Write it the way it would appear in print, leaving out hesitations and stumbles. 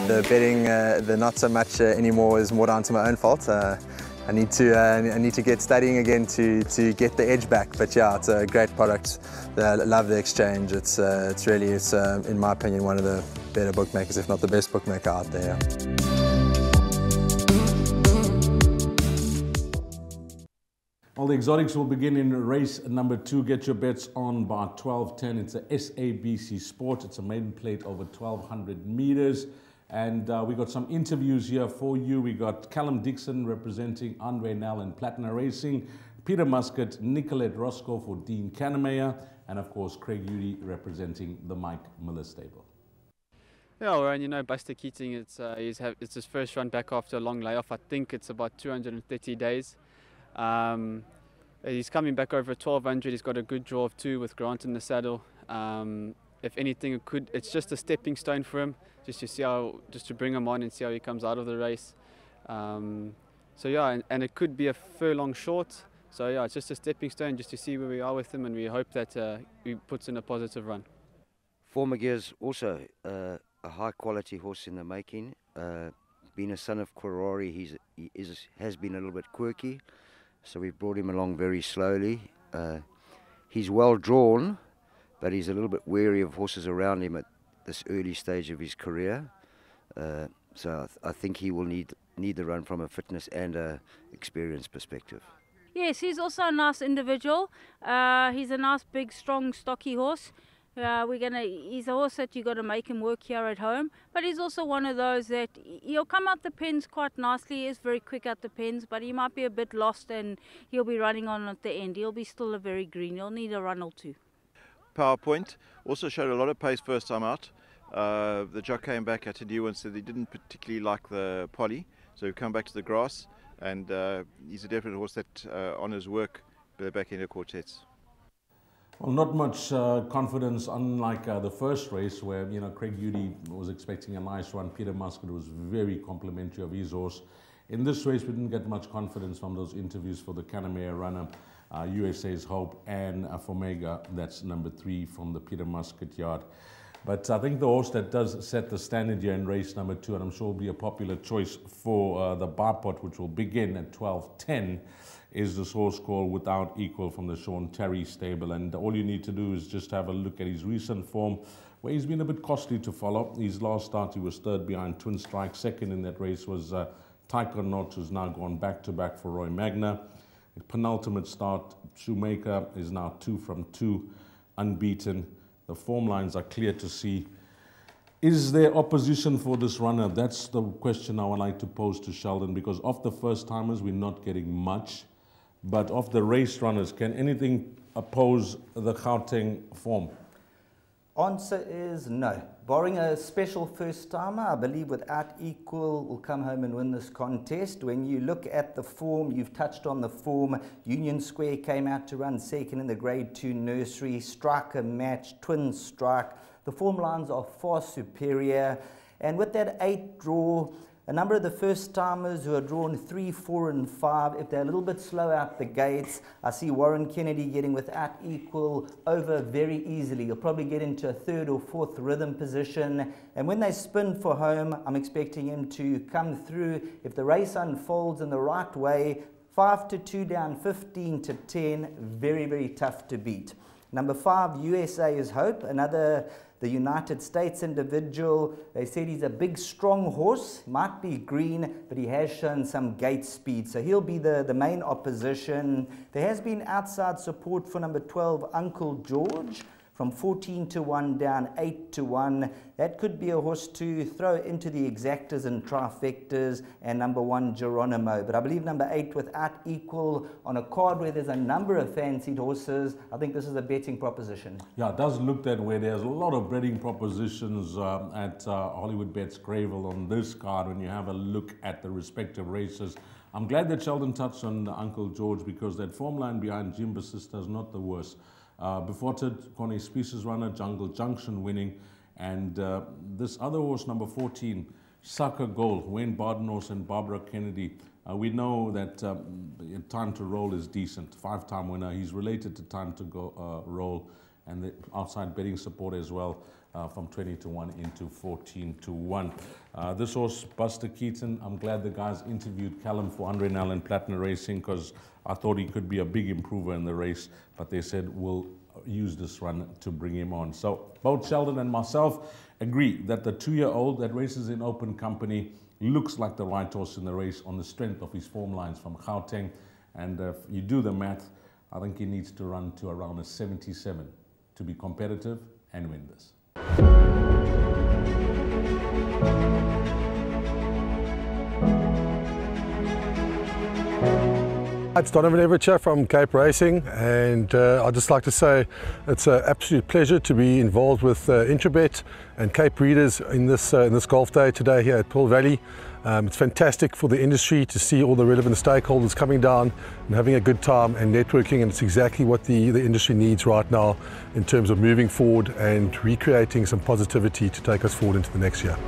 The betting, the not so much anymore, is more down to my own fault. I need to get studying again to get the edge back. But yeah, it's a great product. I love the exchange. It's really, in my opinion, one of the better bookmakers, if not the best bookmaker out there. Well, the exotics will begin in race number 2. Get your bets on by 12:10. It's a SABC Sport. It's a maiden plate over 1,200 meters. And we got some interviews here for you. We got Callum Dixon representing Andre Nel and Platina Racing, Peter Muscat, Nicolette Roscoe for Dean Kannemeyer, and of course Craig Udy representing the Mike Miller stable. Yeah, well, you know, Buster Keating, it's his first run back after a long layoff. I think it's about 230 days. He's coming back over 1,200. He's got a good draw of 2 with Grant in the saddle. If anything, it's just a stepping stone for him, just to bring him on and see how he comes out of the race. So yeah, and it could be a furlong short. So yeah, it's just a stepping stone just to see where we are with him, and we hope that he puts in a positive run. Former Gears also a high quality horse in the making. Being a son of Korori, he has been a little bit quirky, so we've brought him along very slowly. He's well drawn, but he's a little bit wary of horses around him at this early stage of his career. So I think he will need the run from a fitness and a experience perspective. Yes, he's also a nice individual. He's a nice, big, strong, stocky horse. He's a horse that you got to make him work here at home, but he's also one of those that he'll come out the pens quite nicely. He is very quick out the pens, but he might be a bit lost and he'll be running on at the end. He'll be still a very green. He'll need a run or 2. PowerPoint also showed a lot of pace first time out. The jock came back at a new and said he didn't particularly like the poly, so he come back to the grass, and he's a definite horse that honours work back in the quartets. Well, not much confidence, unlike the first race where, you know, Craig Udy was expecting a nice run. Peter Muscat was very complimentary of his horse. In this race, we didn't get much confidence from those interviews for the Kannemeyer runner, USA's Hope, and Fomega, that's number 3 from the Peter Muscat yard. But I think the horse that does set the standard here in race number 2, and I'm sure will be a popular choice for the Barpot, which will begin at 12:10, is this horse called Without Equal from the Sean Terry stable. And all you need to do is just have a look at his recent form, where he's been a bit costly to follow. His last start, he was 3rd behind Twin Strike. 2nd in that race was Taikonaut, who's now gone back-to-back for Roy Magna. Penultimate start, Shoemaker is now 2 from 2, unbeaten. The form lines are clear to see. Is there opposition for this runner? That's the question I would like to pose to Sheldon, because of the first-timers, we're not getting much. But of the race runners, can anything oppose the Gauteng form? Answer is no. Barring a special first-timer, I believe Without Equal will come home and win this contest. When you look at the form, you've touched on the form. Union Square came out to run 2nd in the Grade 2 nursery. Striker Match, Twin Strike. The form lines are far superior. And with that 8 draw, a number of the first-timers who are drawn 3, 4 and 5, if they're a little bit slow out the gates, I see Warren Kennedy getting Without Equal over very easily. He'll probably get into a 3rd or 4th rhythm position. And when they spin for home, I'm expecting him to come through. If the race unfolds in the right way, 5-2 down, 15-10, very, very tough to beat. Number 5, USA is Hope, the United States individual. They said he's a big, strong horse, might be green, but he has shown some gate speed, so he'll be the main opposition. There has been outside support for number 12, Uncle George, from 14-1 down 8-1. That could be a horse to throw into the exactas and trifectas, and number 1, Geronimo. But I believe number 8, Without Equal, on a card where there's a number of fancied horses, I think this is a betting proposition. Yeah, it does look that way. There's a lot of betting propositions at Hollywood Bets Greyville on this card when you have a look at the respective races. I'm glad that Sheldon touched on Uncle George, because that form line behind Jim Basista is not the worst. Before it, Connie Species runner, Jungle Junction winning, and this other horse, number 14, Sucker Gold, Wayne Bardenhorse and Barbara Kennedy. We know that Time to Roll is decent, 5-time winner. He's related to Time to Roll, and the outside betting support as well, from 20 to 1 into 14 to 1. This horse, Buster Keaton, I'm glad the guys interviewed Callum for Andre Nel and Platinum Racing, because I thought he could be a big improver in the race, but they said we'll use this run to bring him on. So both Sheldon and myself agree that the 2-year-old that races in open company looks like the right horse in the race on the strength of his form lines from Gauteng. And if you do the math, I think he needs to run to around a 77 to be competitive and win this. It's Donovan Everett from Cape Racing, and I'd just like to say it's an absolute pleasure to be involved with Intrabet and Cape Breeders in this golf day today here at Pearl Valley. It's fantastic for the industry to see all the relevant stakeholders coming down and having a good time and networking, and it's exactly what the industry needs right now in terms of moving forward and recreating some positivity to take us forward into the next year.